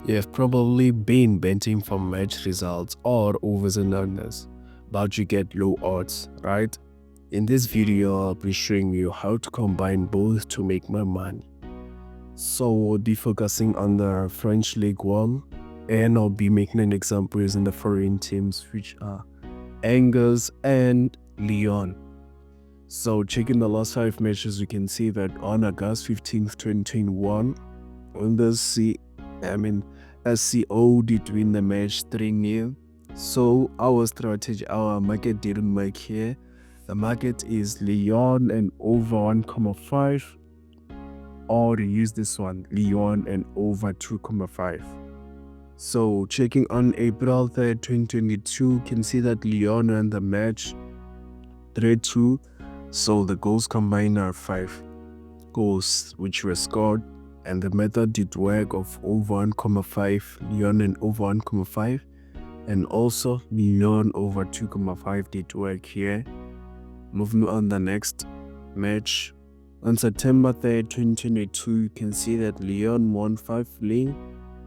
You've probably been betting for match results or overs and unders, but you get low odds, right? In this video, I'll be showing you how to combine both to make more money. So we'll be focusing on the French League 1, and I'll be making an example using the foreign teams, which are Angers and Lyon. So checking the last 5 matches, you can see that on August 15th, 2021, on the SCO did win the match 3-0. So our strategy, our market didn't work here. The market is Lyon and over 1.5, or use this one, Lyon and over 2.5. So checking on April 3rd, 2022, you can see that Lyon won the match 3-2. So the goals combined are 5 goals which were scored, and the method did work of over 1.5, Lyon and over 1.5, and also Lyon over 2.5 did work here. Moving on the next match, on September 3rd, 2022, you can see that Lyon won 5-0.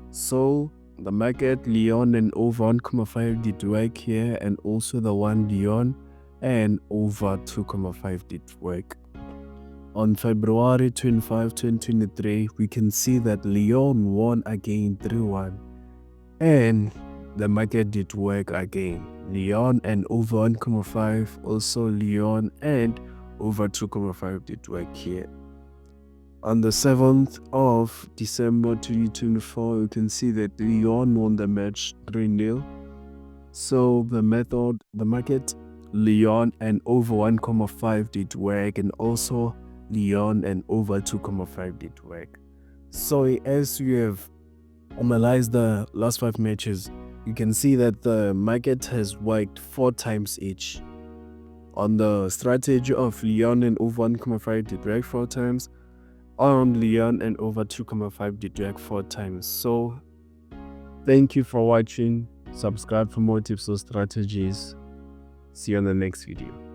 So the market Lyon and over 1.5 did work here, and also the one Lyon and over 2.5 did work. On February 25, 2023, we can see that Lyon won again 3-1, and the market did work again. Lyon and over 1.5, also Lyon and over 2.5 did work here. On the 7th of December 2024, you can see that Lyon won the match 3-0. So the market Lyon and over 1.5 did work, and also Lyon and over 2.5 did work. So as you have analyzed the last 5 matches, you can see that the market has worked 4 times each. On the strategy of Lyon and over 1.5 did work 4 times. On Lyon and over 2.5 did work 4 times. So thank you for watching. Subscribe for more tips or strategies. See you on the next video.